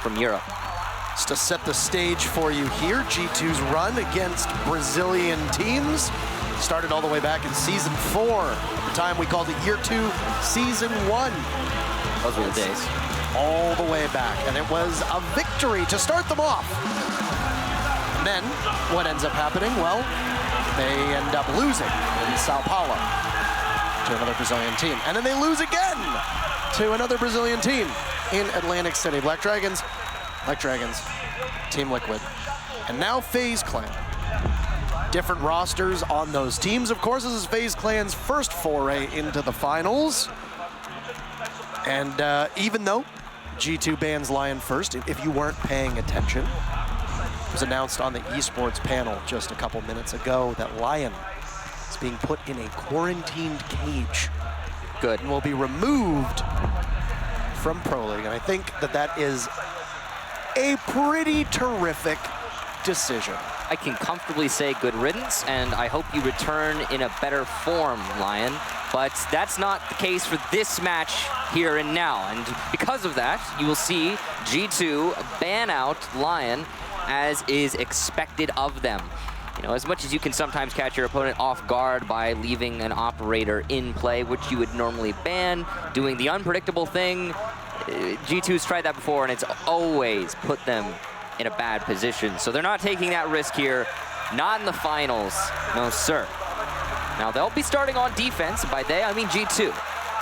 from Europe. Just to set the stage for you here, G2's run against Brazilian teams started all the way back in Season 4. At the time we called it Year 2, Season 1. Those were the days. All the way back, and it was a victory to start them off. And then, what ends up happening? Well, they end up losing in Sao Paulo to another Brazilian team. And then they lose again to another Brazilian team in Atlantic City. Black Dragons, Team Liquid. And now FaZe Clan. Different rosters on those teams. Of course, this is FaZe Clan's first foray into the finals. And even though G2 bans Lion first, if you weren't paying attention, it was announced on the Esports panel just a couple minutes ago that Lion is being put in a quarantined cage. Good. And will be removed from Pro League. And I think that that is a pretty terrific decision. I can comfortably say good riddance, and I hope you return in a better form, Lion. But that's not the case for this match here and now. And because of that, you will see G2 ban out Lion as is expected of them. You know, as much as you can sometimes catch your opponent off guard by leaving an operator in play, which you would normally ban, doing the unpredictable thing, G2's tried that before, and it's always put them in a bad position. So they're not taking that risk here, not in the finals, no sir. Now they'll be starting on defense, by they I mean G2.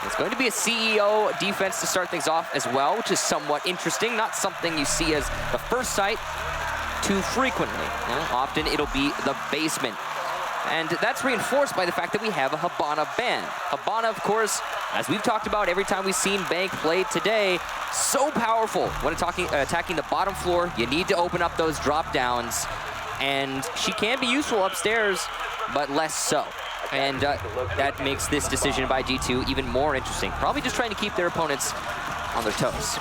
It's going to be a CEO defense to start things off as well, which is somewhat interesting, not something you see as the first sight too frequently. You know, often it'll be the basement. And that's reinforced by the fact that we have a Habana ban. Habana, of course, as we've talked about every time we've seen Bank play today, so powerful when attacking the bottom floor. You need to open up those drop downs, and she can be useful upstairs, but less so. And that makes this decision by G2 even more interesting. Probably just trying to keep their opponents on their toes.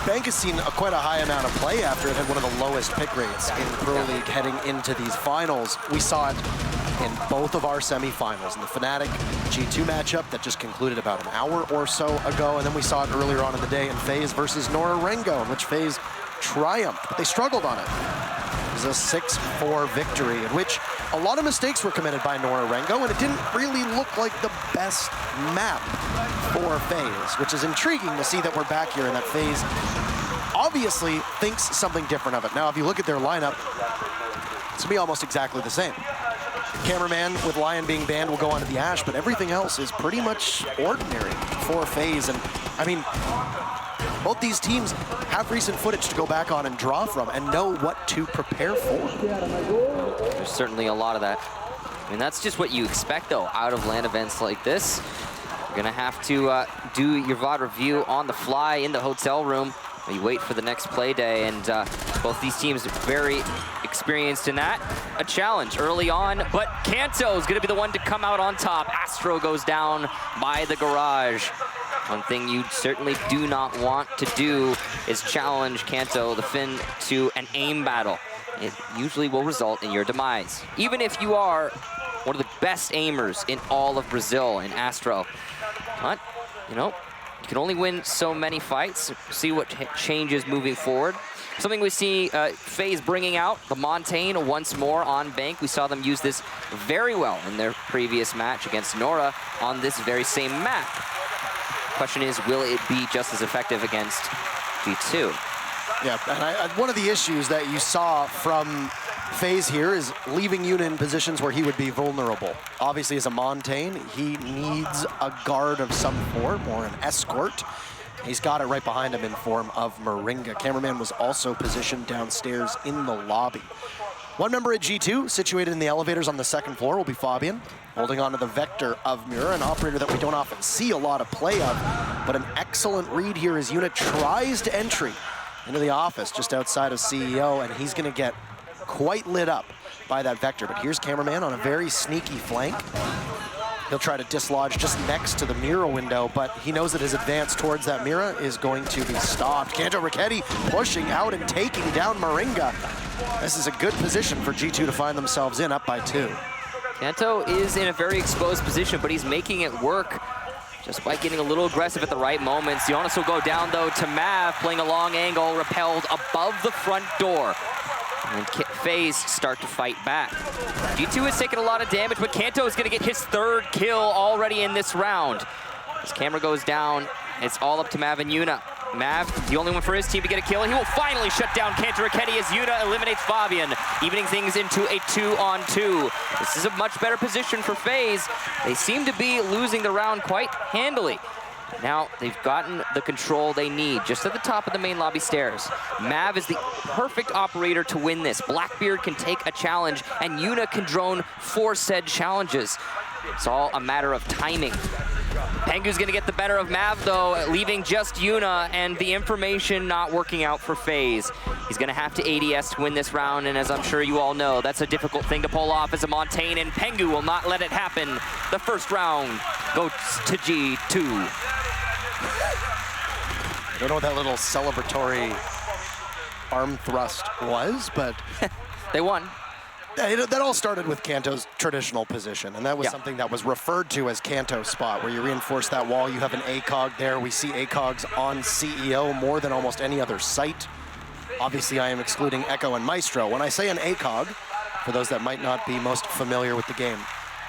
Bank has seen quite a high amount of play after it had one of the lowest pick rates in Pro League heading into these finals. We saw it in both of our semifinals, in the Fnatic G2 matchup that just concluded about an hour or so ago, and then we saw it earlier on in the day in FaZe versus Nora Rengo, in which FaZe triumphed, but they struggled on it. It was a 6-4 victory in which a lot of mistakes were committed by Nora Rengo, and it didn't really look like the best map for FaZe, which is intriguing to see that we're back here and that FaZe obviously thinks something different of it. Now, if you look at their lineup, it's gonna be almost exactly the same. Cameraman with Lion being banned will go onto the Ash, but everything else is pretty much ordinary for FaZe. And I mean, both these teams have recent footage to go back on and draw from and know what to prepare for. There's certainly a lot of that. I mean, that's just what you expect, though, out of LAN events like this. You're gonna have to do your VOD review on the fly in the hotel room. You wait for the next play day, and both these teams are very experienced in that. A challenge early on, but Kanto is gonna be the one to come out on top. Astro goes down by the garage. One thing you certainly do not want to do is challenge Kanto, the Finn, to an aim battle. It usually will result in your demise, even if you are one of the best aimers in all of Brazil in Astro. But, you know, you can only win so many fights. See what changes moving forward. Something we see FaZe bringing out, the Montaigne once more on Bank. We saw them use this very well in their previous match against Nora on this very same map. Question is, will it be just as effective against G2? Yeah, and one of the issues that you saw from FaZe here is leaving Yuna in positions where he would be vulnerable. Obviously, as a Montaigne, he needs a guard of some form or an escort. He's got it right behind him in form of Moringa. Cameraman was also positioned downstairs in the lobby. One member at G2, situated in the elevators on the second floor, will be Fabian, holding onto the Vector of Mura, an operator that we don't often see a lot of play of, but an excellent read here as Yuna tries to entry into the office just outside of CEO, and he's gonna get quite lit up by that Vector. But here's Cameraman on a very sneaky flank. He'll try to dislodge just next to the Mira window, but he knows that his advance towards that Mira is going to be stopped. Kanto Raketti pushing out and taking down Moringa. This is a good position for G2 to find themselves in, up by 2. Kanto is in a very exposed position, but he's making it work. just by getting a little aggressive at the right moments. Giannis will go down, though, to Mav, playing a long angle, repelled above the front door. And FaZe start to fight back. G2 has taken a lot of damage, but Kanto is going to get his 3rd kill already in this round. His camera goes down. It's all up to Mav and Yuna. Mav, the only one for his team to get a kill. He will finally shut down Kanto Raketti as Yuna eliminates Fabian, evening things into a 2-on-2. This is a much better position for FaZe. They seem to be losing the round quite handily. Now, they've gotten the control they need just at the top of the main lobby stairs. Mav is the perfect operator to win this. Blackbeard can take a challenge, and Yuna can drone for said challenges. It's all a matter of timing. Pengu's gonna get the better of Mav, though, leaving just Yuna, and the information not working out for FaZe. He's gonna have to ADS to win this round, and as I'm sure you all know, that's a difficult thing to pull off as a Montaigne, and Pengu will not let it happen. The first round goes to G2. I don't know what that little celebratory arm thrust was, but they won. That all started with Kanto's traditional position, and that was something that was referred to as Kanto's spot, where you reinforce that wall. You have an ACOG there. We see ACOGs on CEO more than almost any other site. Obviously, I am excluding Echo and Maestro. When I say an ACOG, for those that might not be most familiar with the game,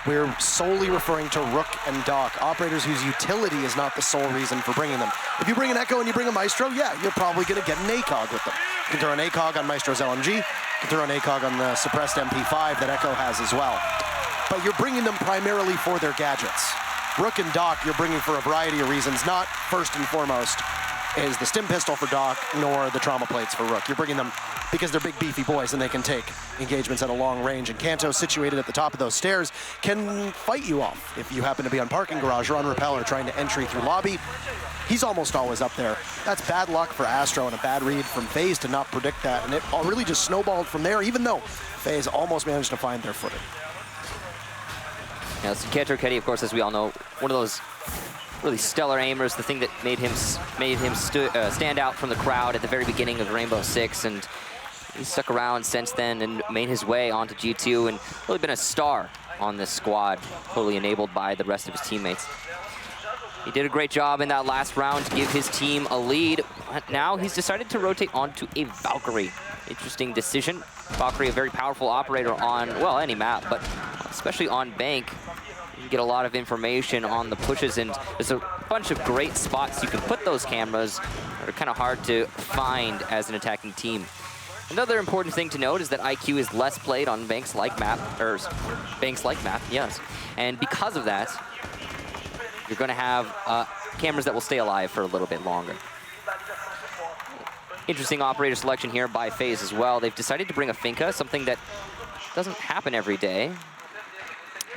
we're solely referring to Rook and Doc, operators whose utility is not the sole reason for bringing them. If you bring an Echo and you bring a Maestro, yeah, you're probably going to get an ACOG with them. You can throw an ACOG on Maestro's LMG, you can throw an ACOG on the suppressed MP5 that Echo has as well. But you're bringing them primarily for their gadgets. Rook and Doc, you're bringing for a variety of reasons, not first and foremost is the stim pistol for Doc, nor the trauma plates for Rook. You're bringing them because they're big, beefy boys and they can take engagements at a long range. And Kanto, situated at the top of those stairs, can fight you off. If you happen to be on parking garage or on repeller trying to entry through lobby, he's almost always up there. That's bad luck for Astro and a bad read from FaZe to not predict that. And it all really just snowballed from there, even though FaZe almost managed to find their footing. Yeah, so Kanto Raketti, of course, as we all know, one of those really stellar aimers, the thing that made him stand out from the crowd at the very beginning of Rainbow6, and he's stuck around since then and made his way onto G2 and really been a star on this squad, totally enabled by the rest of his teammates. He did a great job in that last round to give his team a lead, but now he's decided to rotate onto a Valkyrie. Interesting decision. Valkyrie, a very powerful operator on, well, any map, but especially on Bank. You get a lot of information on the pushes, and there's a bunch of great spots you can put those cameras that are kind of hard to find as an attacking team. Another important thing to note is that IQ is less played on Banks like map, yes. And because of that, you're going to have cameras that will stay alive for a little bit longer. Interesting operator selection here by FaZe as well. They've decided to bring a Finka, something that doesn't happen every day.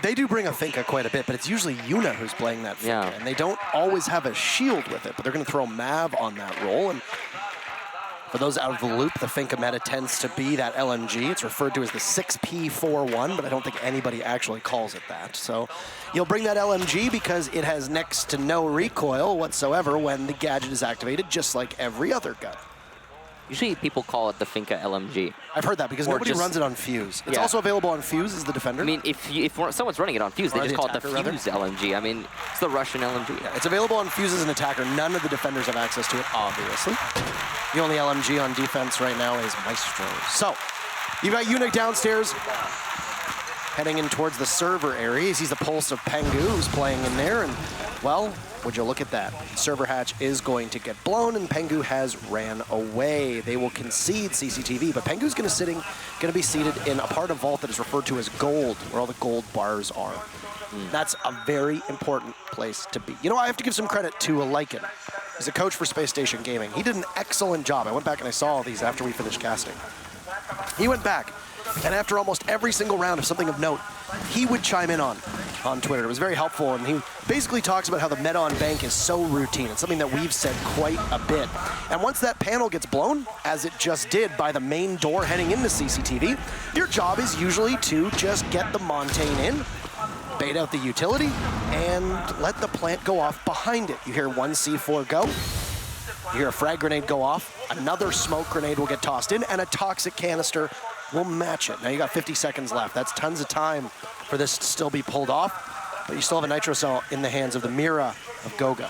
They do bring a Finka quite a bit, but it's usually Yuna who's playing that Finka, and they don't always have a shield with it, but they're going to throw Mav on that role. And for those out of the loop, the Finka meta tends to be that LMG. It's referred to as the 6P41, but I don't think anybody actually calls it that. So you'll bring that LMG because it has next to no recoil whatsoever when the gadget is activated, just like every other gun. Usually people call it the Finka LMG. I've heard that because nobody runs it on Fuse. It's also available on Fuse as the Defender. I mean, if someone's running it on Fuse, they just call it the Fuse LMG. I mean, it's the Russian LMG. Yeah, it's available on Fuse as an attacker. None of the Defenders have access to it, obviously. The only LMG on defense right now is Maestro. So, you've got Eunuch downstairs, heading in towards the server area. He sees the pulse of Pengu, who's playing in there, and, well, would you look at that? Server hatch is going to get blown, and Pengu has ran away. They will concede CCTV, but Pengu's going to be seated in a part of Vault that is referred to as gold, where all the gold bars are. That's a very important place to be. You know, I have to give some credit to Lycan. He's a coach for Space Station Gaming. He did an excellent job. I went back and I saw all these after we finished casting. He went back, and after almost every single round of something of note, he would chime in on Twitter. It was very helpful, and he basically talks about how the meta on Bank is so routine. It's something that we've said quite a bit. And once that panel gets blown, as it just did by the main door heading into CCTV, your job is usually to just get the Montaigne in, bait out the utility, and let the plant go off behind it. You hear one C4 go, you hear a frag grenade go off, another smoke grenade will get tossed in, and a toxic canister will match it. Now you got 50 seconds left. That's tons of time for this to still be pulled off. but you still have a Nitro Cell in the hands of the Mira of Goga.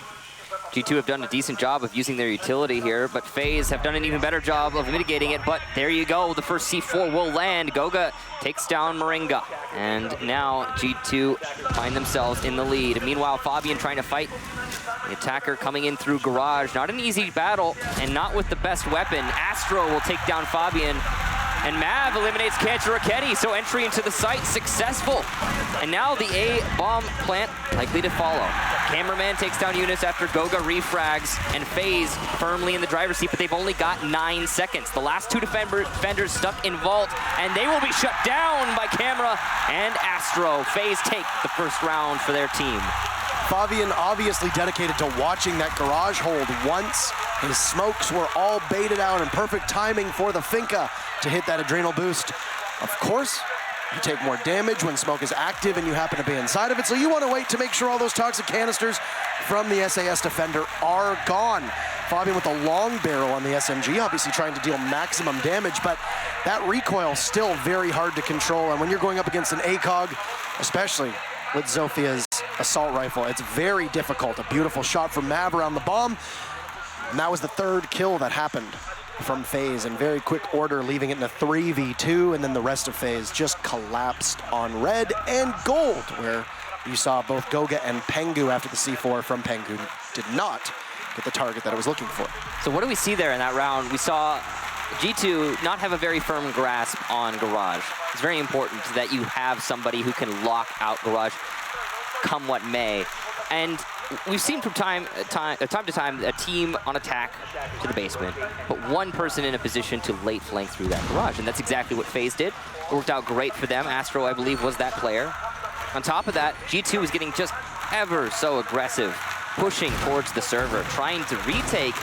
G2 have done a decent job of using their utility here, but FaZe have done an even better job of mitigating it. But there you go, the first C4 will land. Goga takes down Moringa, and now G2 find themselves in the lead. Meanwhile, Fabian trying to fight the attacker coming in through Garage. Not an easy battle, and not with the best weapon. Astro will take down Fabian, and Mav eliminates Cantor Raketti, so entry into the site successful. And now the A-bomb plant likely to follow. Cameraman takes down Eunice after Goga refrags, and FaZe firmly in the driver's seat, but they've only got 9 seconds. The last 2 defenders stuck in Vault, and they will be shut down by Camera and Astro. FaZe take the first round for their team. Fabian obviously dedicated to watching that Garage hold once. His smokes were all baited out and perfect timing for the Finka to hit that adrenal boost. Of course, you take more damage when smoke is active and you happen to be inside of it, so you want to wait to make sure all those toxic canisters from the SAS defender are gone. Fabian with a long barrel on the SMG, obviously trying to deal maximum damage, but that recoil still very hard to control, and when you're going up against an ACOG, especially with Zofia's assault rifle, it's very difficult. A beautiful shot from Mav around the bomb, and that was the 3rd kill that happened from FaZe in very quick order, leaving it in a 3v2, and then the rest of FaZe just collapsed on red and gold, where you saw both Goga and Pengu after the C4 from Pengu did not get the target that it was looking for. So what do we see there in that round? We saw G2 not have a very firm grasp on Garage. It's very important that you have somebody who can lock out Garage come what may. And we've seen from time to time a team on attack to the basement, but one person in a position to late flank through that Garage, and that's exactly what FaZe did. It worked out great for them. Astro, I believe, was that player. On top of that, G2 was getting just ever so aggressive, pushing towards the server, trying to retake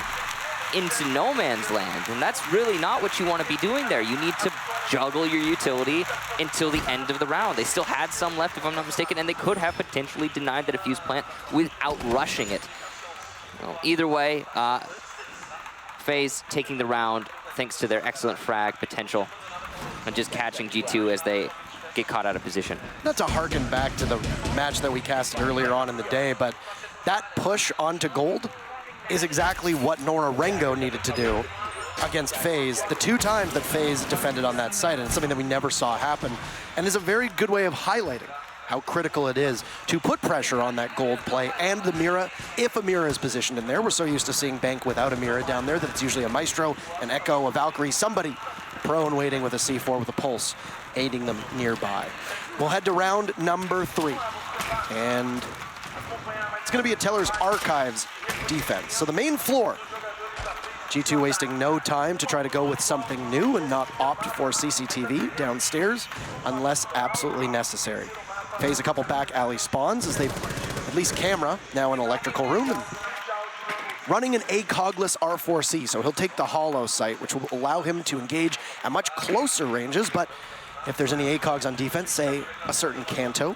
into no man's land, and that's really not what you want to be doing there. You need to juggle your utility until the end of the round. They still had some left, if I'm not mistaken, and they could have potentially denied the defuse plant without rushing it. Well, either way, FaZe taking the round thanks to their excellent frag potential and just catching G2 as they get caught out of position. Not to harken back to the match that we casted earlier on in the day, but that push onto gold is exactly what Nora Rengo needed to do against FaZe the 2 times that FaZe defended on that site, and it's something that we never saw happen, and is a very good way of highlighting how critical it is to put pressure on that gold play and the Mira, if a Mira is positioned in there. We're so used to seeing Bank without a Mira down there that it's usually a Maestro, an Echo, a Valkyrie, somebody prone waiting with a C4 with a pulse, aiding them nearby. We'll head to round number 3, and it's going to be a Teller's Archives defense. So the main floor, G2 wasting no time to try to go with something new and not opt for CCTV downstairs unless absolutely necessary. FaZe a couple back alley spawns as they, at least Camera, now in electrical room, and running an ACOG-less R4C, so he'll take the hollow site, which will allow him to engage at much closer ranges, but if there's any ACOGs on defense, say a certain Kanto,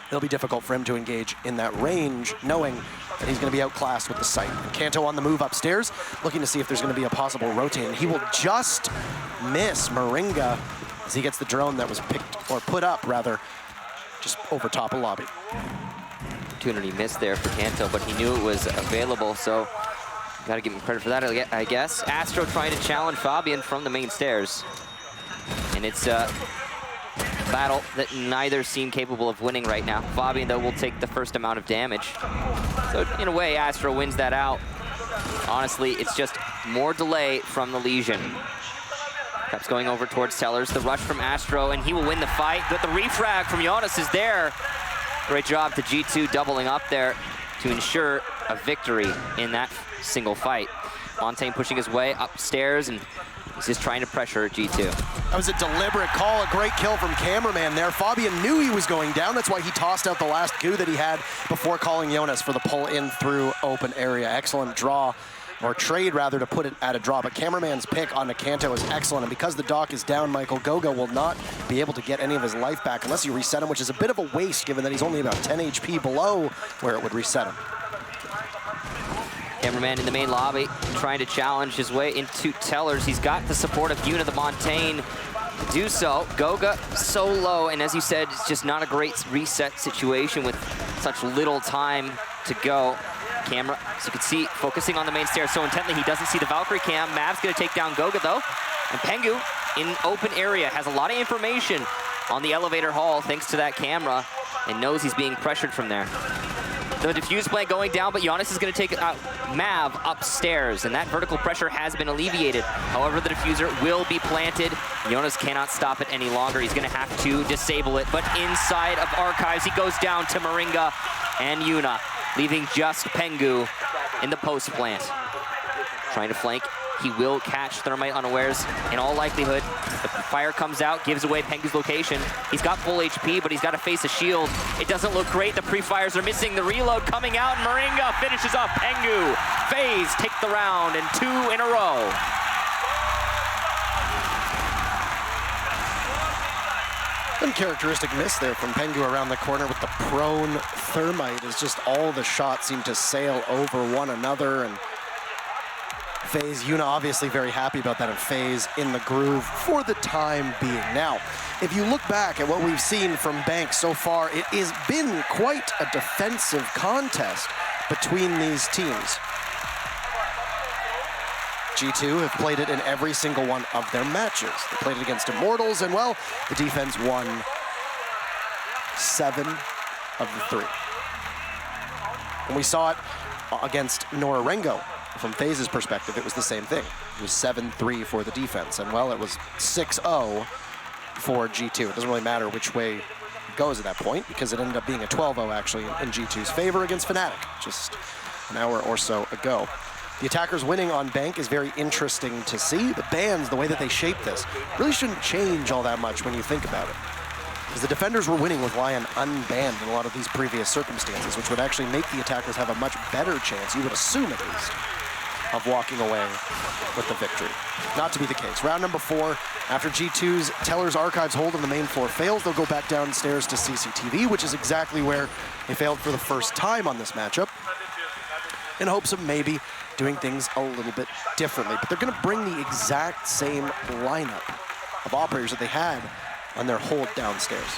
it'll be difficult for him to engage in that range, knowing that he's going to be outclassed with the sight. Kanto on the move upstairs, looking to see if there's going to be a possible rotate, and he will just miss Moringa as he gets the drone that was picked, or put up, rather, just over top of lobby. Opportunity missed there for Kanto, but he knew it was available, so got to give him credit for that, I guess. Astro trying to challenge Fabian from the main stairs, and it's battle that neither seem capable of winning right now. Fabian, though, will take the first amount of damage. So, in a way, Astro wins that out. Honestly, it's just more delay from the Legion. Perhaps going over towards Tellers. The rush from Astro, and he will win the fight. But the refrag from Jonas is there. Great job to G2 doubling up there to ensure a victory in that single fight. Montaigne pushing his way upstairs, and he's just trying to pressure G2. That was a deliberate call, a great kill from Cameraman there. Fabian knew he was going down. That's why he tossed out the last goo that he had before calling Jonas for the pull in through open area. Excellent draw, or trade rather, to put it at a draw. But Cameraman's pick on Nakanto is excellent, and because the dock is down, Michael, Goga will not be able to get any of his life back unless you reset him, which is a bit of a waste given that he's only about 10 HP below where it would reset him. Cameraman in the main lobby, trying to challenge his way into Tellers. He's got the support of Yuna the Montaigne, do so. Goga so low, and as you said, it's just not a great reset situation with such little time to go. Camera, as you can see, focusing on the main stairs so intently, he doesn't see the Valkyrie cam. Mav's gonna take down Goga though. And Pengu, in open area, has a lot of information on the elevator hall thanks to that camera, and knows he's being pressured from there. The defuse play going down, but Giannis is going to take Mav upstairs, and that vertical pressure has been alleviated. However, the diffuser will be planted. Jonas cannot stop it any longer. He's going to have to disable it, but inside of Archives, he goes down to Moringa and Yuna, leaving just Pengu in the post plant. Trying to flank. He will catch Thermite unawares in all likelihood. The fire comes out, gives away Pengu's location. He's got full HP, but he's got to face a shield. It doesn't look great. The pre-fires are missing. The reload coming out, and Moringa finishes off Pengu. FaZe take the round, and 2 in a row. Uncharacteristic miss there from Pengu around the corner with the prone Thermite, as just all the shots seem to sail over one another. And FaZe, Yuna obviously very happy about that, and FaZe in the groove for the time being. Now, if you look back at what we've seen from Bank so far, it has been quite a defensive contest between these teams. G2 have played it in every single one of their matches. They played it against Immortals, and well, the defense won 7 of the 3. And we saw it against Norarengo. From FaZe's perspective, it was the same thing. It was 7-3 for the defense, and well, it was 6-0 for G2. It doesn't really matter which way it goes at that point, because it ended up being a 12-0 actually in G2's favor against Fnatic just an hour or so ago. The attackers winning on Bank is very interesting to see. The bans, the way that they shape this, really shouldn't change all that much when you think about it. Because the defenders were winning with Lion unbanned in a lot of these previous circumstances, which would actually make the attackers have a much better chance, you would assume at least, of walking away with the victory. Not to be the case. Round number 4, after G2's Teller's Archives hold on the main floor fails, they'll go back downstairs to CCTV, which is exactly where they failed for the first time on this matchup, in hopes of maybe doing things a little bit differently. But they're going to bring the exact same lineup of operators that they had on their hold downstairs.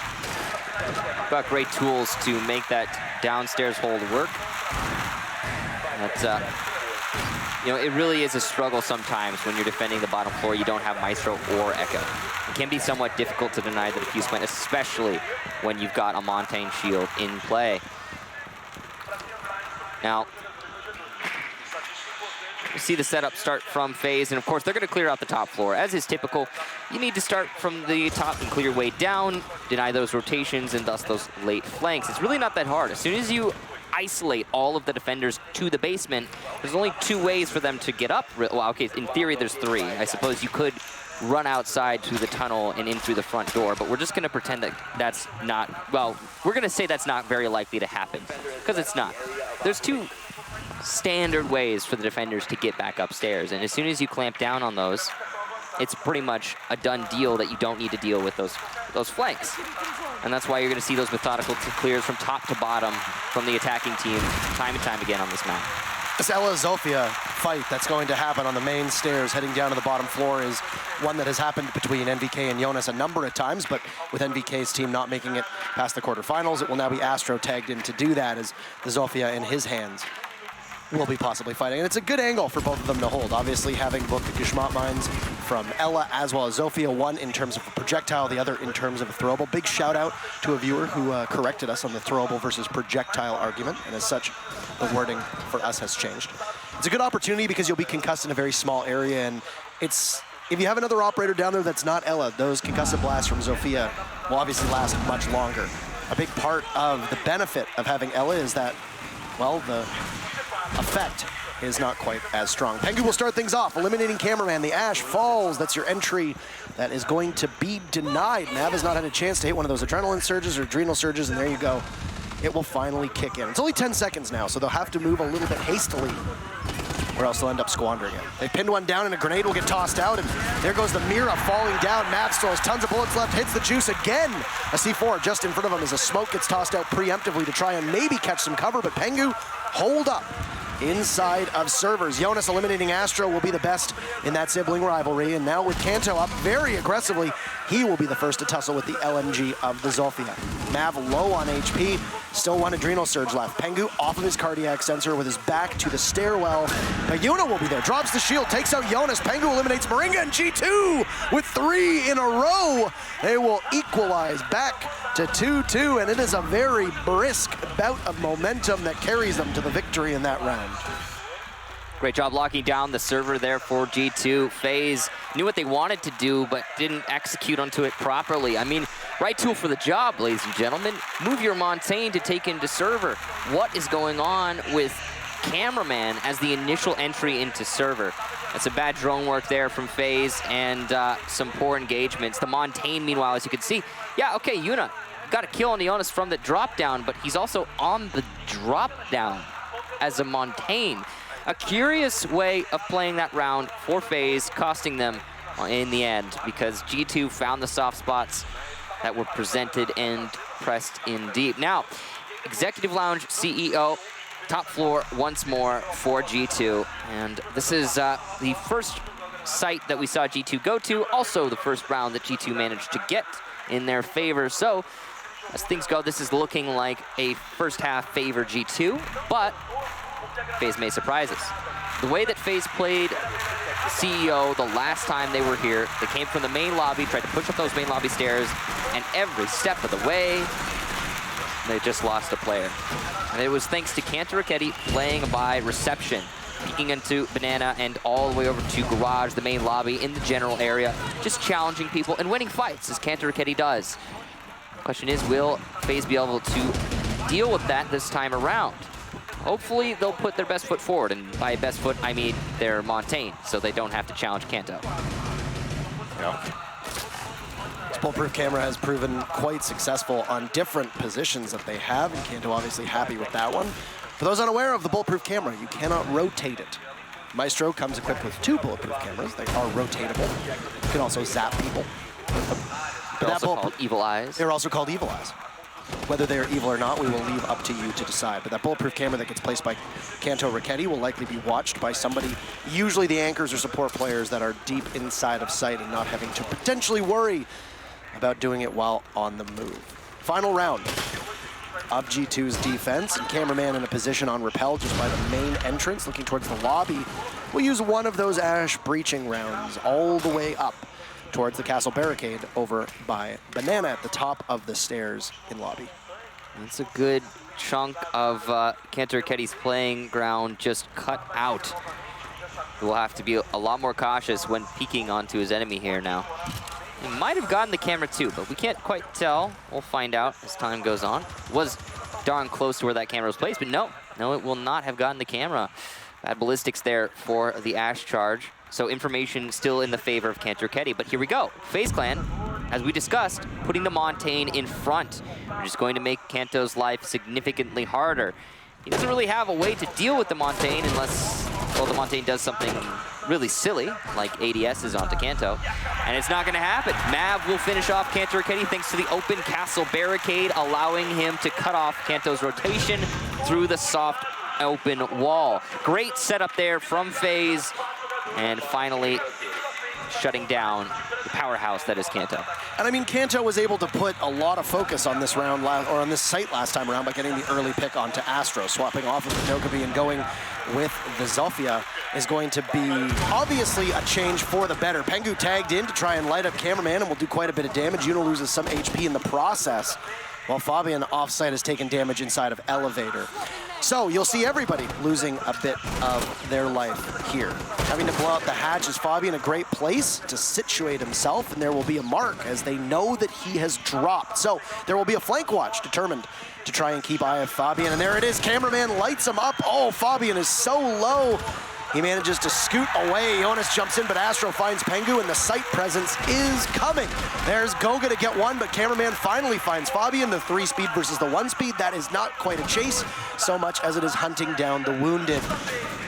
Got great tools to make that downstairs hold work. That's, you know, it really is a struggle sometimes when you're defending the bottom floor. You don't have Maestro or Echo. It can be somewhat difficult to deny the defuse plant, especially when you've got a Montaigne shield in play. Now, you see the setup start from FaZe, and of course they're going to clear out the top floor. As is typical, you need to start from the top and clear your way down, deny those rotations, and thus those late flanks. It's really not that hard. As soon as you isolate all of the defenders to the basement, there's only 2 ways for them to get up. Well, okay, in theory there's 3. I suppose you could run outside to the tunnel and in through the front door, but we're just going to pretend that that's not, well, we're going to say that's not very likely to happen, because it's not. There's 2 standard ways for the defenders to get back upstairs, and as soon as you clamp down on those, it's pretty much a done deal that you don't need to deal with those flanks. And that's why you're going to see those methodical clears from top to bottom from the attacking team time and time again on this map. This Ella-Zofia fight that's going to happen on the main stairs heading down to the bottom floor is one that has happened between NVK and Jonas a number of times, but with NVK's team not making it past the quarterfinals, it will now be Astro tagged in to do that, as the Zofia in his hands will be possibly fighting. And it's a good angle for both of them to hold. Obviously, having both the Geschmack mines from Ella as well as Zofia, one in terms of a projectile, the other in terms of a throwable. Big shout out to a viewer who corrected us on the throwable versus projectile argument, and as such, the wording for us has changed. It's a good opportunity because you'll be concussed in a very small area, and it's, if you have another operator down there that's not Ella, those concussive blasts from Zofia will obviously last much longer. A big part of the benefit of having Ella is that, well, the effect is not quite as strong. Pengu will start things off, eliminating Cameraman. The Ash falls. That's your entry that is going to be denied. Nav has not had a chance to hit one of those adrenaline surges or adrenal surges, and there you go. It will finally kick in. It's only 10 seconds now, so they'll have to move a little bit hastily, or else they'll end up squandering it. They pinned one down, and a grenade will get tossed out, and there goes the Mira falling down. Mav still has tons of bullets left, hits the juice again. A C4 just in front of him as a smoke gets tossed out preemptively to try and maybe catch some cover, but Pengu, hold up. inside of servers. Jonas eliminating Astro will be the best in that sibling rivalry, and now with Kanto up very aggressively, he will be the first to tussle with the LMG of the Zofia. Mav low on HP, still one adrenal surge left. Pengu off of his cardiac sensor with his back to the stairwell. But Yuna will be there, drops the shield, takes out Jonas. Pengu eliminates Moringa and G2 with 3 in a row. They will equalize back to 2-2, and it is a very brisk bout of momentum that carries them to the victory in that round. Great job locking down the server there for G2. FaZe knew what they wanted to do, but didn't execute onto it properly. I mean, right tool for the job, ladies and gentlemen. Move your Montaigne to take into server. What is going on with Cameraman as the initial entry into server? That's a bad drone work there from FaZe and some poor engagements. The Montaigne, meanwhile, as you can see, yeah, okay, Yuna got a kill on Jonas from the drop down, but he's also on the drop down as a Montaigne. A curious way of playing that round for FaZe, costing them in the end, because G2 found the soft spots that were presented and pressed in deep. Now, Executive Lounge CEO, top floor once more for G2, and this is the first site that we saw G2 go to, also the first round that G2 managed to get in their favor. So, as things go, this is looking like a first half favor G2, but FaZe may surprise us. The way that FaZe played CEO the last time they were here, they came from the main lobby, tried to push up those main lobby stairs, and every step of the way, they just lost a player. And it was thanks to Kanto Raketti playing by reception, peeking into Banana and all the way over to Garage, the main lobby, in the general area, just challenging people and winning fights, as Kanto Raketti does. Question is, will FaZe be able to deal with that this time around? Hopefully, they'll put their best foot forward, and by best foot, I mean their Montaigne, so they don't have to challenge Kanto. Yeah. This bulletproof camera has proven quite successful on different positions that they have, and Kanto obviously happy with that one. For those unaware of the bulletproof camera, you cannot rotate it. Maestro comes equipped with 2 bulletproof cameras. They are rotatable. You can also zap people. They're also called Evil Eyes. They're also called Evil Eyes. Whether they're evil or not, we will leave up to you to decide. But that bulletproof camera that gets placed by Kanto Raketti will likely be watched by somebody, usually the anchors or support players that are deep inside of sight and not having to potentially worry about doing it while on the move. Final round of G2's defense, and Cameraman in a position on rappel just by the main entrance, looking towards the lobby. We'll use one of those Ash breaching rounds all the way up towards the castle barricade over by Banana at the top of the stairs in lobby. That's a good chunk of Kanto Raketti's playing ground just cut out. We'll have to be a lot more cautious when peeking onto his enemy here now. He might have gotten the camera too, but we can't quite tell. We'll find out as time goes on. Was darn close to where that camera was placed, but no, it will not have gotten the camera. Bad ballistics there for the Ash charge. So information still in the favor of Kanto Raketti, but here we go. FaZe Clan, as we discussed, putting the Montaigne in front, which is going to make Kanto's life significantly harder. He doesn't really have a way to deal with the Montaigne unless, well, the Montaigne does something really silly, like ADSs onto Kanto, and it's not gonna happen. Mav will finish off Kanto Raketti thanks to the open castle barricade, allowing him to cut off Kanto's rotation through the soft open wall. Great setup there from FaZe. And finally, shutting down the powerhouse that is Kanto. And I mean, Kanto was able to put a lot of focus on this round, or on this site last time around by getting the early pick onto Astro. Swapping off of the Togepi and going with the Zofia is going to be obviously a change for the better. Pengu tagged in to try and light up Cameraman and will do quite a bit of damage. Yuna loses some HP in the process, while Fabian offsite has taken damage inside of Elevator. So you'll see everybody losing a bit of their life here. Having to blow out the hatch is Fabian a great place to situate himself, and there will be a mark as they know that he has dropped. So there will be a flank watch determined to try and keep eye of Fabian, and there it is. Cameraman lights him up. Oh, Fabian is so low. He manages to scoot away. Jonas jumps in, but Astro finds Pengu, and the site presence is coming. There's Goga to get one, but Cameraman finally finds Fabian, the 3-speed versus the 1-speed. That is not quite a chase so much as it is hunting down the wounded.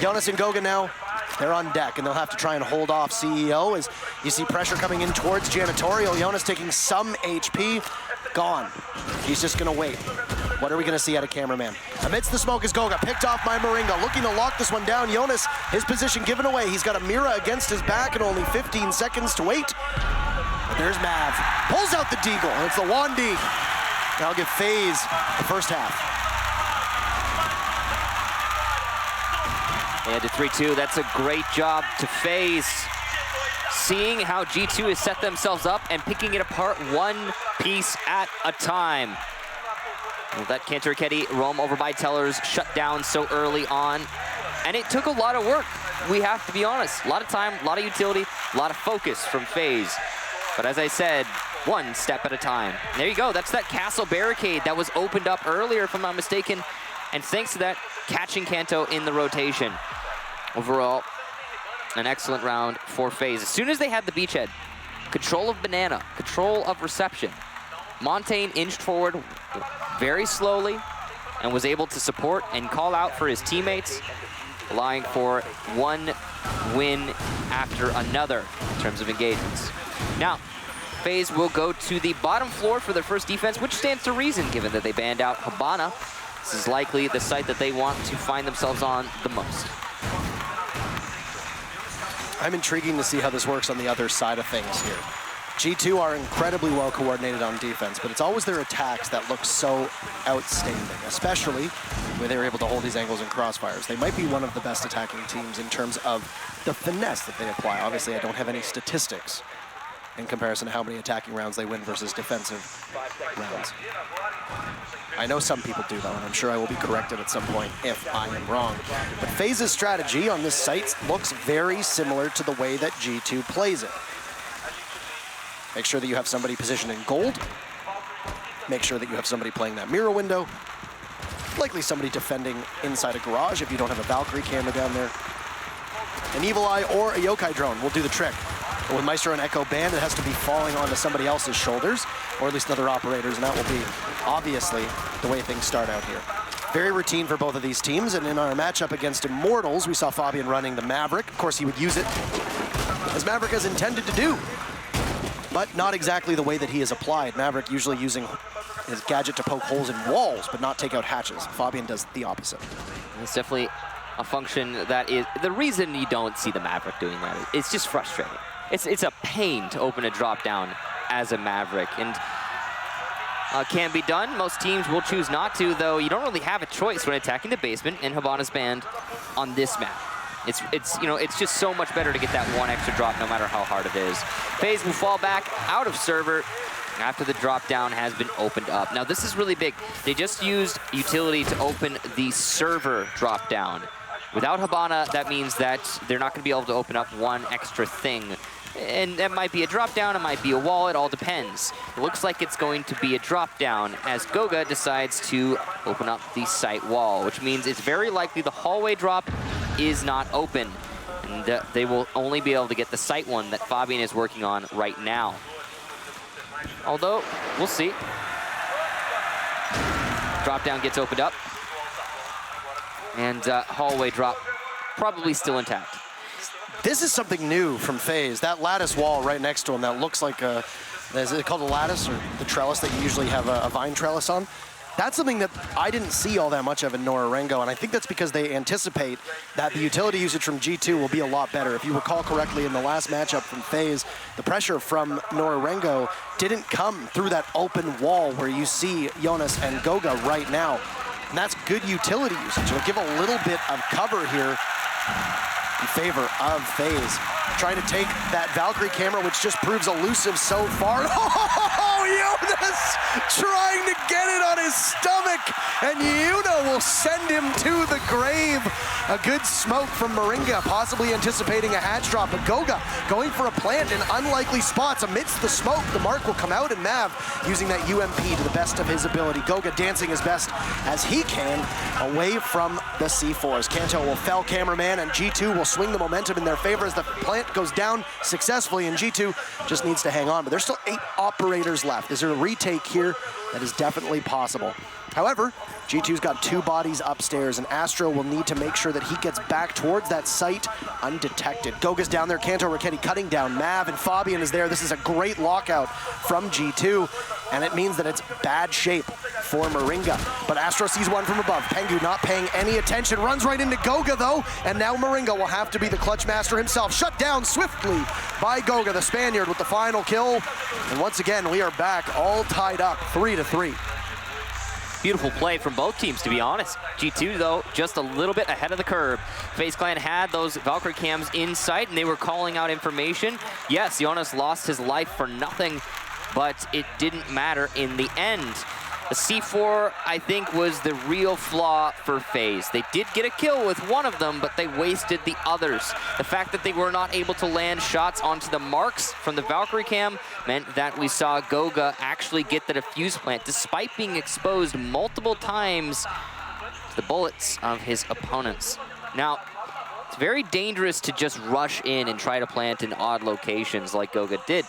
Jonas and Goga now, they're on deck, and they'll have to try and hold off CEO as you see pressure coming in towards Janitorial. Jonas taking some HP, gone. He's just gonna wait. What are we going to see out of cameraman? Amidst the smoke is Goga, picked off by Moringa, looking to lock this one down. Jonas, his position given away. He's got a Mira against his back and only 15 seconds to wait. But there's Mav, pulls out the deagle, and it's the 1D. That'll give FaZe the first half. And to 3-2, that's a great job to FaZe. Seeing how G2 has set themselves up and picking it apart one piece at a time. Well, that Cantor Raketti roam over by Tellers shut down so early on. And it took a lot of work, we have to be honest. A lot of time, a lot of utility, a lot of focus from FaZe. But as I said, one step at a time. And there you go, that's that castle barricade that was opened up earlier, if I'm not mistaken. And thanks to that, catching Kanto in the rotation. Overall, an excellent round for FaZe. As soon as they had the beachhead, control of Banana, control of reception, Montaigne inched forward very slowly and was able to support and call out for his teammates, allowing for one win after another in terms of engagements. Now, FaZe will go to the bottom floor for their first defense, which stands to reason given that they banned out Habana. This is likely the site that they want to find themselves on the most. I'm intriguing to see how this works on the other side of things here. G2 are incredibly well coordinated on defense, but it's always their attacks that look so outstanding, especially when they were able to hold these angles and crossfires. They might be one of the best attacking teams in terms of the finesse that they apply. Obviously, I don't have any statistics in comparison to how many attacking rounds they win versus defensive rounds. I know some people do, though, and I'm sure I will be corrected at some point if I am wrong. But FaZe's strategy on this site looks very similar to the way that G2 plays it. Make sure that you have somebody positioned in gold. Make sure that you have somebody playing that mirror window. Likely somebody defending inside a garage if you don't have a Valkyrie camera down there. An Evil Eye or a Yokai drone will do the trick. But with Maestro and Echo banned, it has to be falling onto somebody else's shoulders, or at least another operator's, and that will be, obviously, the way things start out here. Very routine for both of these teams, and in our matchup against Immortals, we saw Fabian running the Maverick. Of course, he would use it as Maverick is intended to do, but not exactly the way that he is applied. Maverick usually using his gadget to poke holes in walls, but not take out hatches. Fabian does the opposite. It's definitely a function that is, the reason you don't see the Maverick doing that, it's just frustrating. It's a pain to open a drop down as a Maverick, and can be done. Most teams will choose not to, though you don't really have a choice when attacking the basement, and Habana's banned on this map. It's just so much better to get that one extra drop no matter how hard it is. FaZe will fall back out of server after the drop down has been opened up. Now this is really big. They just used utility to open the server drop down. Without Habana, that means that they're not going to be able to open up one extra thing. And that might be a drop down, it might be a wall, it all depends. It looks like it's going to be a drop down as Goga decides to open up the site wall, which means it's very likely the hallway drop is not open. And they will only be able to get the site one that Fabian is working on right now. Although, we'll see. Drop down gets opened up. And hallway drop probably still intact. This is something new from FaZe. That lattice wall right next to him that looks like a, is it called a lattice or the trellis that you usually have a vine trellis on? That's something that I didn't see all that much of in Norarengo, and I think that's because they anticipate that the utility usage from G2 will be a lot better. If you recall correctly, in the last matchup from FaZe, the pressure from Norarengo didn't come through that open wall where you see Jonas and Goga right now. And that's good utility usage. It'll give a little bit of cover here in favor of FaZe. Trying to take that Valkyrie camera, which just proves elusive so far. Oh, Jonas trying to get it on his stomach, and Yuna will send him to the grave. A good smoke from Moringa, possibly anticipating a hatch drop, but Goga going for a plant in unlikely spots. Amidst the smoke, the mark will come out, and Mav using that UMP to the best of his ability. Goga dancing as best as he can away from the C4s. Kanto will fell cameraman, and G2 will swing the momentum in their favor as the plant goes down successfully, and G2 just needs to hang on. But there's still 8 operators left. Is there a retake here? That is definitely possible. However, G2's got 2 bodies upstairs, and Astro will need to make sure that he gets back towards that site undetected. Goga's down there, Canto Raketti cutting down Mav, and Fabian is there. This is a great lockout from G2, and it means that it's bad shape for Moringa. But Astro sees one from above. Pengu not paying any attention, runs right into Goga though, and now Moringa will have to be the clutch master himself. Shut down swiftly by Goga, the Spaniard, with the final kill. And once again, we are back all tied up 3-3. Beautiful play from both teams, to be honest. G2, though, just a little bit ahead of the curve. FaZe Clan had those Valkyrie cams in sight, and they were calling out information. Yes, Jonas lost his life for nothing, but it didn't matter in the end. The C4, I think, was the real flaw for FaZe. They did get a kill with one of them, but they wasted the others. The fact that they were not able to land shots onto the marks from the Valkyrie cam meant that we saw Goga actually get the defuse plant, despite being exposed multiple times to the bullets of his opponents. Now, it's very dangerous to just rush in and try to plant in odd locations like Goga did.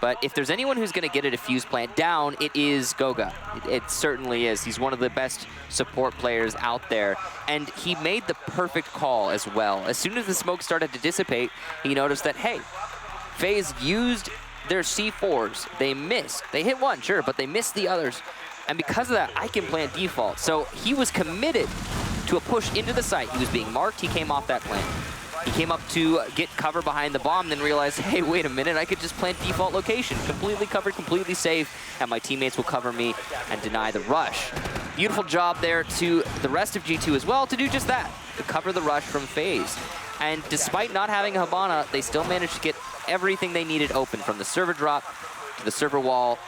But if there's anyone who's going to get a defuse plant down, it is Goga. It certainly is. He's one of the best support players out there. And he made the perfect call as well. As soon as the smoke started to dissipate, he noticed that, hey, FaZe used their C4s. They missed. They hit one, sure, but they missed the others. And because of that, I can plant default. So he was committed to a push into the site. He was being marked. He came off that plant. He came up to get cover behind the bomb, then realized, hey, wait a minute, I could just plant default location. Completely covered, completely safe, and my teammates will cover me and deny the rush. Beautiful job there to the rest of G2 as well to do just that, to cover the rush from FaZe. And despite not having a Hibana, they still managed to get everything they needed open, from the server drop to the server wall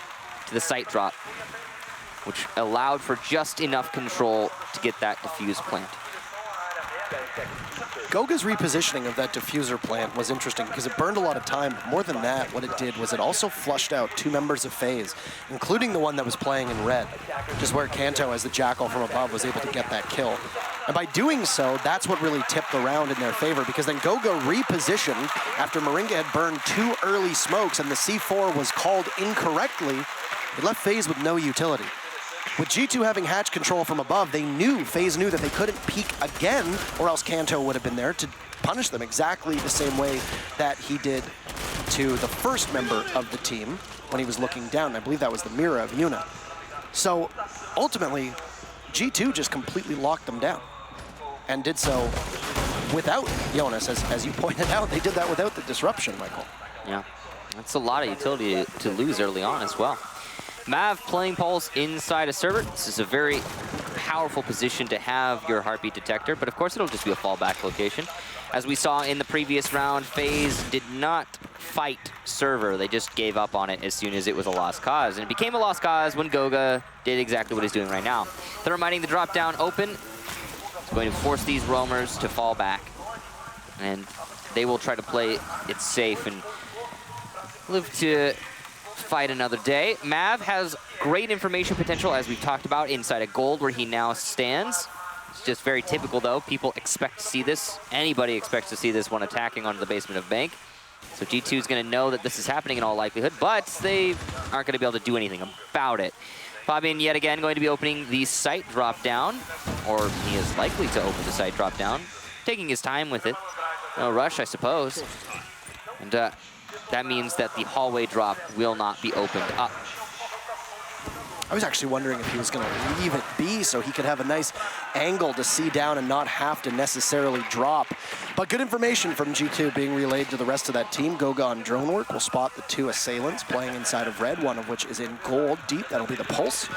to the site drop, which allowed for just enough control to get that defuse plant. Goga's repositioning of that diffuser plant was interesting because it burned a lot of time. More than that, what it did was it also flushed out two members of FaZe, including the one that was playing in red, just where Kanto, as the Jackal from above, was able to get that kill. And by doing so, that's what really tipped the round in their favor, because then Goga repositioned after Moringa had burned two early smokes and the C4 was called incorrectly. It left FaZe with no utility. With G2 having hatch control from above, FaZe knew that they couldn't peek again, or else Kanto would have been there to punish them exactly the same way that he did to the first member of the team when he was looking down. I believe that was the mirror of Yuna. So ultimately, G2 just completely locked them down and did so without Jonas. As you pointed out, they did that without the disruption, Michael. Yeah, that's a lot of utility to lose early on as well. Mav playing Pulse inside a server. This is a very powerful position to have your heartbeat detector, but of course it'll just be a fallback location. As we saw in the previous round, FaZe did not fight server. They just gave up on it as soon as it was a lost cause. And it became a lost cause when Goga did exactly what he's doing right now. They're reminding the drop down open. It's going to force these roamers to fall back. And they will try to play it safe and live to fight another day. Mav has great information potential, as we've talked about, inside of gold where he now stands. It's just very typical, though. People expect to see this. Anybody expects to see this when attacking onto the basement of Bank. So G2 is going to know that this is happening in all likelihood, but they aren't going to be able to do anything about it. Fabian yet again going to be opening the site drop down, or he is likely to open the site drop down, taking his time with it. No rush, I suppose. And that means that the hallway drop will not be opened up. I was actually wondering if he was going to leave it be so he could have a nice angle to see down and not have to necessarily drop. But good information from G2 being relayed to the rest of that team. Goga on drone work will spot the two assailants playing inside of red, one of which is in gold deep. That'll be the Pulse.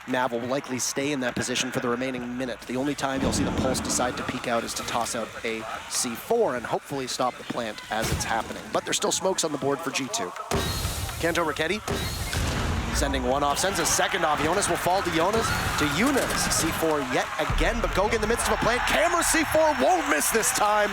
Nav will likely stay in that position for the remaining minute. The only time you'll see the Pulse decide to peek out is to toss out a C4 and hopefully stop the plant as it's happening. But there's still smokes on the board for G2. Kanto Raketti sending one off, sends a second off. Jonas will fall to Jonas, to Eunice. C4 yet again, but Goga in the midst of a plant. Camera C4 won't miss this time.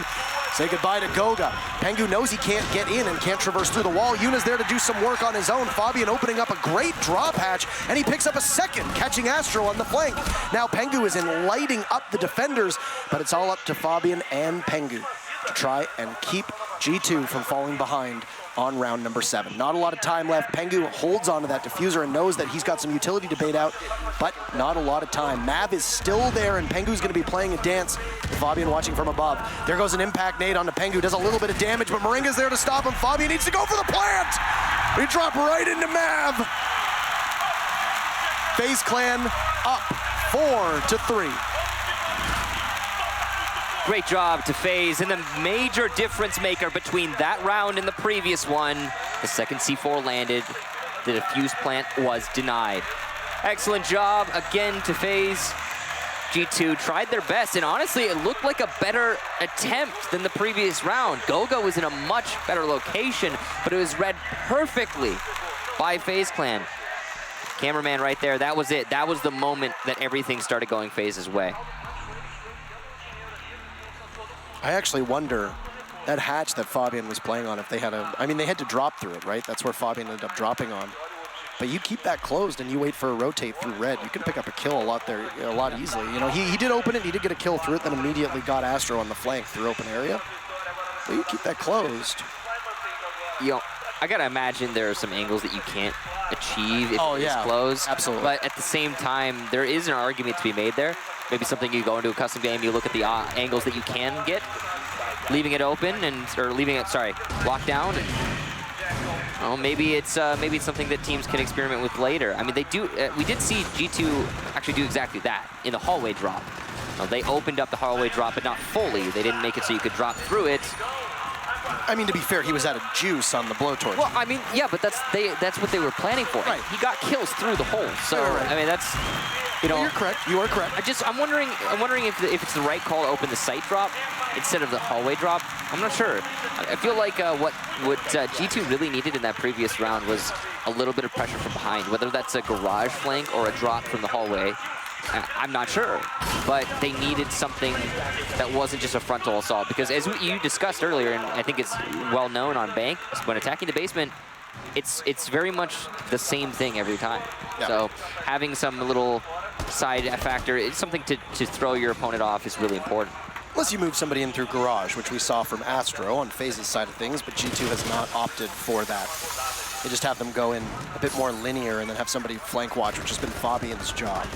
Say goodbye to Goga. Pengu knows he can't get in and can't traverse through the wall. Yuna's there to do some work on his own. Fabian opening up a great drop hatch, and he picks up a second, catching Astro on the flank. Now Pengu is in lighting up the defenders, but it's all up to Fabian and Pengu to try and keep G2 from falling behind on round number 7. Not a lot of time left. Pengu holds onto that diffuser and knows that he's got some utility to bait out, but not a lot of time. Mav is still there, and Pengu's going to be playing a dance with Fabian watching from above. There goes an impact nade onto Pengu. Does a little bit of damage, but Moringa's there to stop him. Fabian needs to go for the plant. He dropped right into Mav. FaZe Clan up 4-3. Great job to FaZe, and the major difference maker between that round and the previous one. The second C4 landed, the defuse plant was denied. Excellent job again to FaZe. G2 tried their best, and honestly, it looked like a better attempt than the previous round. Gogo was in a much better location, but it was read perfectly by FaZe Clan. Cameraman right there, that was it. That was the moment that everything started going FaZe's way. I actually wonder, that hatch that Fabian was playing on, if they had I mean, they had to drop through it, right? That's where Fabian ended up dropping on. But you keep that closed and you wait for a rotate through red, you can pick up a kill a lot easily. You know, he did open it, he did get a kill through it, then immediately got Astro on the flank through open area. But you keep that closed. You know, I gotta imagine there are some angles that you can't achieve if it's closed. Absolutely. But at the same time, there is an argument to be made there. Maybe something you go into a custom game, you look at the angles that you can get, leaving it open or leaving it, locked down. And, well, maybe it's something that teams can experiment with later. I mean, they do. We did see G2 actually do exactly that in the hallway drop. They opened up the hallway drop, but not fully. They didn't make it so you could drop through it. I mean, to be fair, he was out of juice on the blowtorch. Well, I mean, yeah, but that's what they were planning for. Right. He got kills through the hole. So right. I mean, that's, you know. You're correct. You are correct. I'm wondering if it's the right call to open the site drop instead of the hallway drop. I'm not sure. I feel like what G2 really needed in that previous round was a little bit of pressure from behind, whether that's a garage flank or a drop from the hallway. I'm not sure, but they needed something that wasn't just a frontal assault, because as you discussed earlier, and I think it's well known on Bank, when attacking the basement, it's very much the same thing every time. Yeah. So having some little side factor, it's something to throw your opponent off is really important. Unless you move somebody in through garage, which we saw from Astro on FaZe's side of things, but G2 has not opted for that. They just have them go in a bit more linear and then have somebody flank watch, which has been Fabian's job.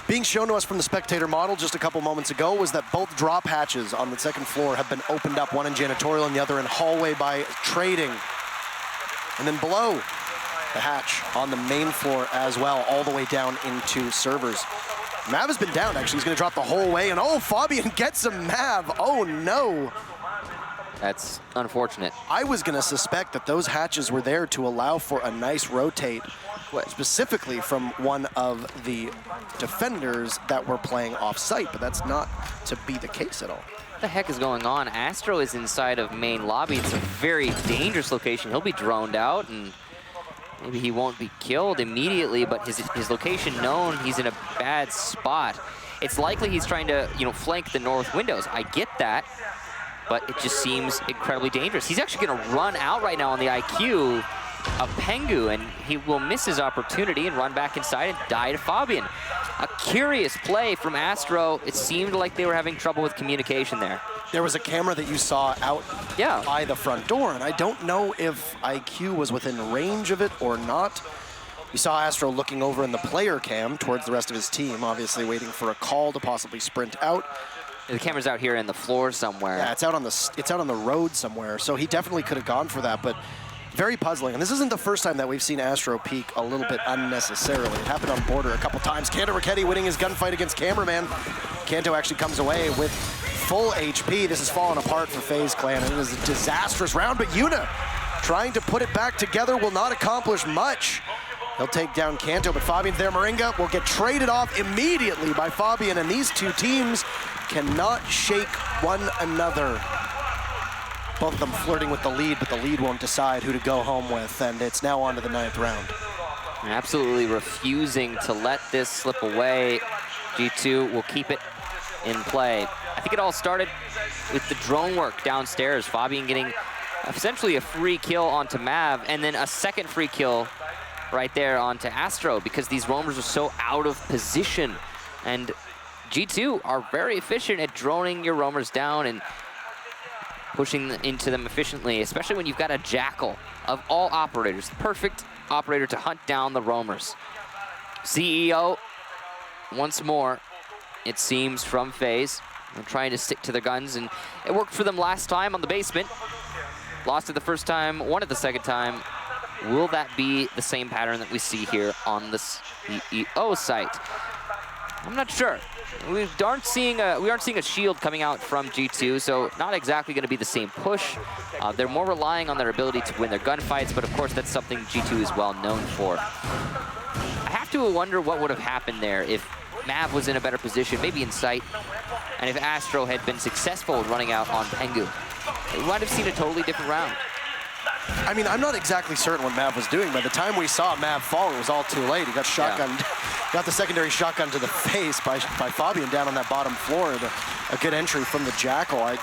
Being shown to us from the spectator model just a couple moments ago was that both drop hatches on the second floor have been opened up, one in janitorial and the other in hallway by trading. And then below, the hatch on the main floor as well, all the way down into servers. Mav has been down, actually. He's going to drop the whole way, and oh, Fabian gets a Mav. Oh, no. That's unfortunate. I was going to suspect that those hatches were there to allow for a nice rotate, specifically from one of the defenders that were playing off-site, but that's not to be the case at all. What the heck is going on? Astro is inside of main lobby. It's a very dangerous location. He'll be droned out, and maybe he won't be killed immediately, but his location known, he's in a bad spot. It's likely he's trying to, flank the north windows. I get that, but it just seems incredibly dangerous. He's actually going to run out right now on the IQ of Pengu, and he will miss his opportunity and run back inside and die to Fabian. A curious play from Astro. It seemed like they were having trouble with communication there. There was a camera that you saw out by the front door, and I don't know if IQ was within range of it or not. You saw Astro looking over in the player cam towards the rest of his team, obviously waiting for a call to possibly sprint out. The camera's out here in the floor somewhere. Yeah, it's out on the road somewhere, so he definitely could have gone for that, but very puzzling. And this isn't the first time that we've seen Astro peek a little bit unnecessarily. It happened on Border a couple times. Kanto Raketti winning his gunfight against Cameraman. Kanto actually comes away with full HP. This has fallen apart for FaZe Clan, and it is a disastrous round, but Yuna trying to put it back together will not accomplish much. He'll take down Kanto, but Fabian's there. Moringa will get traded off immediately by Fabian, and these two teams cannot shake one another. Both of them flirting with the lead, but the lead won't decide who to go home with, and it's now on to the 9th round. Absolutely refusing to let this slip away. G2 will keep it in play. I think it all started with the drone work downstairs. Fabian getting essentially a free kill onto Mav, and then a second free kill right there onto Astro, because these roamers are so out of position. And G2 are very efficient at droning your roamers down and pushing into them efficiently, especially when you've got a Jackal of all operators, the perfect operator to hunt down the roamers. CEO, once more, it seems, from FaZe. They're trying to stick to their guns, and it worked for them last time on the basement. Lost it the first time, won it the second time. Will that be the same pattern that we see here on the CEO site? I'm not sure. We aren't seeing a shield coming out from G2, so not exactly going to be the same push. They're more relying on their ability to win their gunfights, but of course that's something G2 is well known for. I have to wonder what would have happened there if Mav was in a better position, maybe in sight, and if Astro had been successful in running out on Pengu. We might have seen a totally different round. I mean, I'm not exactly certain what Mav was doing. By the time we saw Mav fall, it was all too late. He got shotgunned, got the secondary shotgun to the face by Fabian down on that bottom floor. A good entry from the Jackal.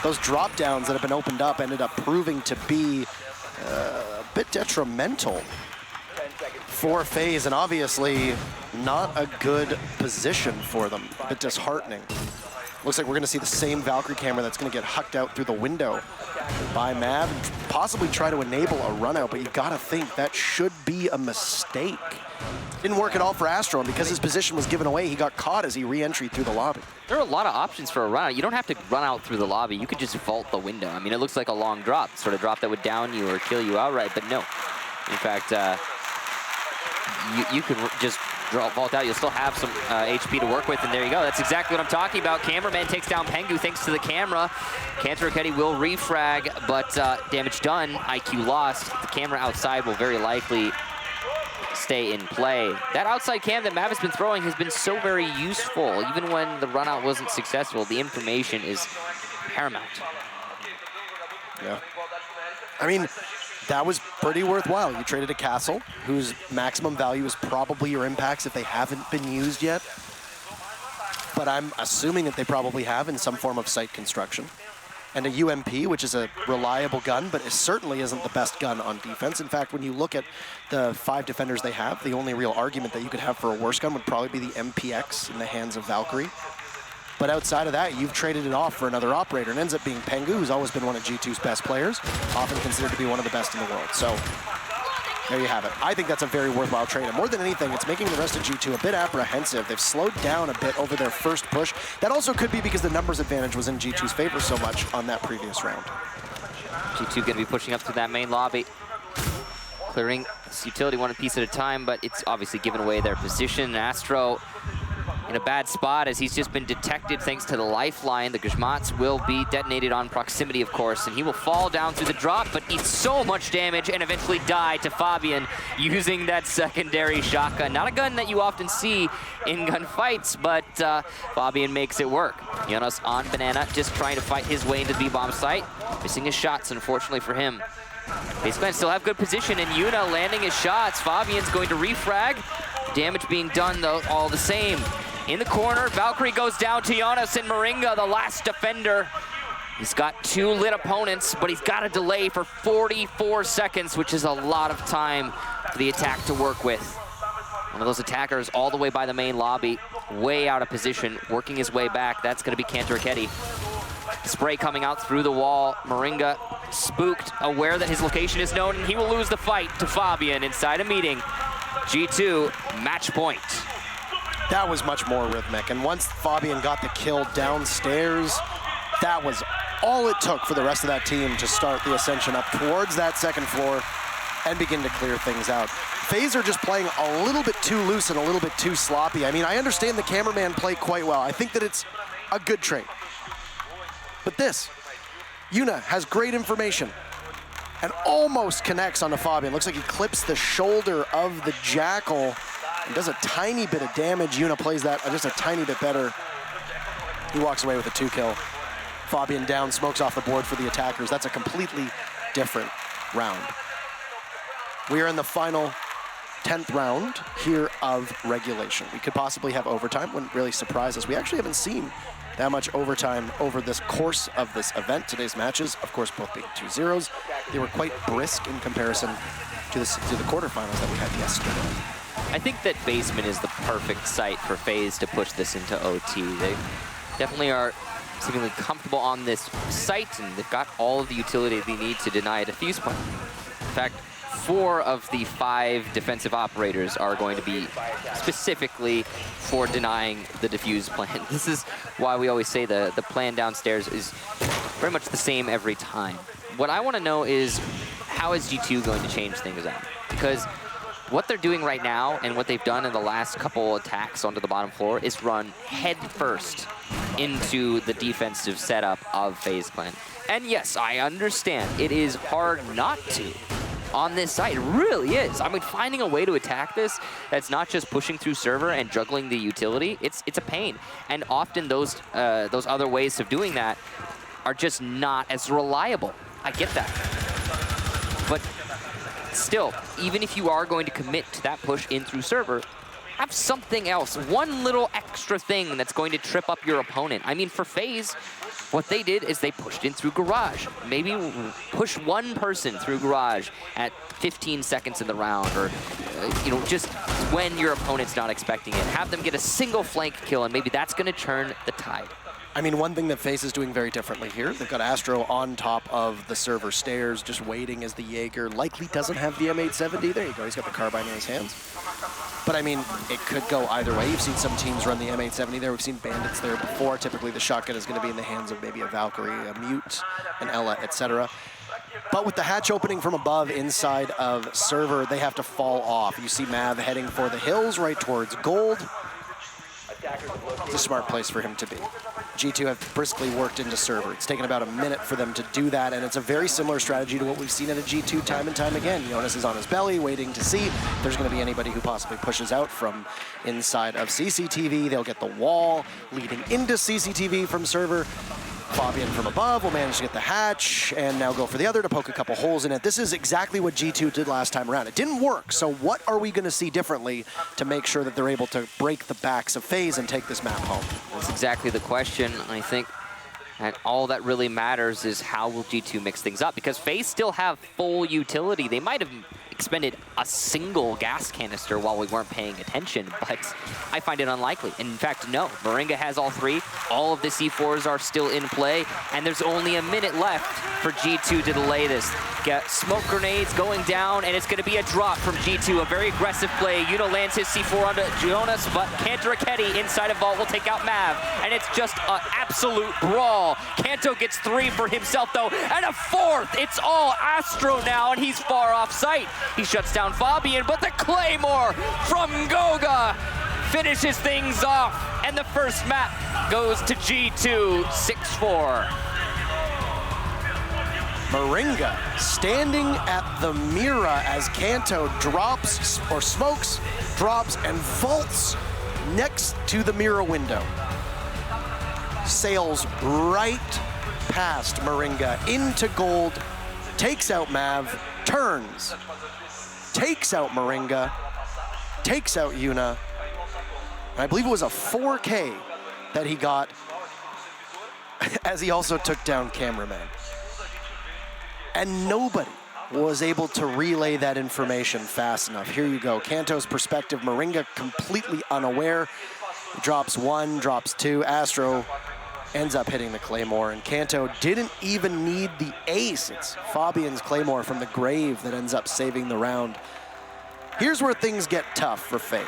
Those drop downs that have been opened up ended up proving to be a bit detrimental for FaZe, and obviously not a good position for them. A bit disheartening. Looks like we're going to see the same Valkyrie camera that's going to get hucked out through the window by Mav, and possibly try to enable a run out, but you got to think that should be a mistake. Didn't work at all for Astro, and because his position was given away, he got caught as he re-entered through the lobby. There are a lot of options for a run out. You don't have to run out through the lobby. You could just vault the window. I mean, it looks like a long drop, sort of drop that would down you or kill you outright, but no. In fact, you could just vault out. You'll still have some HP to work with, and there you go. That's exactly what I'm talking about. Cameraman takes down Pengu thanks to the camera. Cantor will refrag, but damage done. IQ lost. The camera outside will very likely stay in play. That outside cam that Mav has been throwing has been so very useful. Even when the run out wasn't successful, the information is paramount. Yeah. I mean, that was pretty worthwhile. You traded a castle, whose maximum value is probably your impacts if they haven't been used yet. But I'm assuming that they probably have in some form of site construction. And a UMP, which is a reliable gun, but it certainly isn't the best gun on defense. In fact, when you look at the 5 defenders they have, the only real argument that you could have for a worse gun would probably be the MPX in the hands of Valkyrie. But outside of that, you've traded it off for another operator. It ends up being Pengu, who's always been one of G2's best players, often considered to be one of the best in the world. So there you have it. I think that's a very worthwhile trade. And more than anything, it's making the rest of G2 a bit apprehensive. They've slowed down a bit over their first push. That also could be because the numbers advantage was in G2's favor so much on that previous round. G2 going to be pushing up to that main lobby, clearing this utility one piece at a time, but it's obviously given away their position. Astro in a bad spot as he's just been detected thanks to the lifeline. The Grzmats will be detonated on proximity, of course, and he will fall down through the drop, but eats so much damage and eventually die to Fabian using that secondary shotgun. Not a gun that you often see in gunfights, but Fabian makes it work. Jonas on Banana, just trying to fight his way into the B-bomb site. Missing his shots, unfortunately for him. FaZe Clan still have good position, and Yuna landing his shots. Fabian's going to refrag. Damage being done, though, all the same. In the corner, Valkyrie goes down to Jonas, and Moringa, the last defender. He's got 2 lit opponents, but he's got a delay for 44 seconds, which is a lot of time for the attack to work with. One of those attackers all the way by the main lobby, way out of position, working his way back. That's going to be Cantor. Spray coming out through the wall. Moringa spooked, aware that his location is known, and he will lose the fight to Fabian inside a meeting. G2, match point. That was much more rhythmic, and once Fabian got the kill downstairs, that was all it took for the rest of that team to start the ascension up towards that second floor and begin to clear things out. FaZe are just playing a little bit too loose and a little bit too sloppy. I mean, I understand the cameraman played quite well. I think that it's a good trade. But this, Yuna has great information and almost connects onto Fabian. Looks like he clips the shoulder of the Jackal and does a tiny bit of damage. Yuna plays that just a tiny bit better. He walks away with a 2-kill. Fabian down, smokes off the board for the attackers. That's a completely different round. We are in the final 10th round here of regulation. We could possibly have overtime. Wouldn't really surprise us. We actually haven't seen that much overtime over this course of this event. Today's matches, of course, both being 2-0s. They were quite brisk in comparison to the quarterfinals that we had yesterday. I think that basement is the perfect site for FaZe to push this into OT. They definitely are seemingly comfortable on this site, and they've got all of the utility they need to deny a defuse plan. In fact, 4 of the 5 defensive operators are going to be specifically for denying the defuse plan. This is why we always say the plan downstairs is very much the same every time. What I want to know is, how is G2 going to change things up? Because what they're doing right now and what they've done in the last couple attacks onto the bottom floor is run head first into the defensive setup of FaZe Clan. And yes, I understand it is hard not to on this side. It really is. I mean, finding a way to attack this that's not just pushing through server and juggling the utility, it's a pain. And often those other ways of doing that are just not as reliable. I get that. But still, even if you are going to commit to that push in through server, have something else, one little extra thing that's going to trip up your opponent. I mean, for FaZe, what they did is they pushed in through Garage. Maybe push one person through Garage at 15 seconds in the round, or just when your opponent's not expecting it. Have them get a single flank kill, and maybe that's going to turn the tide. I mean, one thing that FaZe is doing very differently here, they've got Astro on top of the server stairs, just waiting as the Jaeger likely doesn't have the M870. There you go, he's got the carbine in his hands. But I mean, it could go either way. You've seen some teams run the M870 there. We've seen Bandits there before. Typically, the shotgun is going to be in the hands of maybe a Valkyrie, a Mute, an Ella, etc. But with the hatch opening from above inside of server, they have to fall off. You see Mav heading for the hills right towards gold. It's a smart place for him to be. G2 have briskly worked into server. It's taken about a minute for them to do that, and it's a very similar strategy to what we've seen at a G2 time and time again. Jonas is on his belly, waiting to see if there's going to be anybody who possibly pushes out from inside of CCTV. They'll get the wall leading into CCTV from server. Fabian from above will manage to get the hatch and now go for the other to poke a couple holes in it. This is exactly what G2 did last time around. It didn't work, so what are we going to see differently to make sure that they're able to break the backs of FaZe and take this map home? That's exactly the question. I think and all that really matters is how will G2 mix things up, because FaZe still have full utility. They might have expended a single gas canister while we weren't paying attention, but I find it unlikely. In fact, no, Moringa has all three. All of the C4s are still in play, and there's only a minute left for G2 to delay this. Get smoke grenades going down, and it's going to be a drop from G2. A very aggressive play. Yuno lands his C4 onto Jonas, but Kanto Raketti inside of Vault will take out Mav, and it's just an absolute brawl. Kanto gets 3 for himself, though, and a 4th. It's all Astro now, and he's far off sight. He shuts down Fabian, but the Claymore from Goga finishes things off, and the first map goes to G2, 6-4. Moringa standing at the Mira as Kanto drops, or smokes, drops, and vaults next to the Mira window. Sails right past Moringa into gold, takes out Mav, turns, takes out Moringa, takes out Yuna. And I believe it was a 4K that he got as he also took down Cameraman. And nobody was able to relay that information fast enough. Here you go, Kanto's perspective, Moringa completely unaware. Drops 1, drops 2, Astro ends up hitting the Claymore, and Kanto didn't even need the ace. It's Fabian's Claymore from the grave that ends up saving the round. Here's where things get tough for FaZe.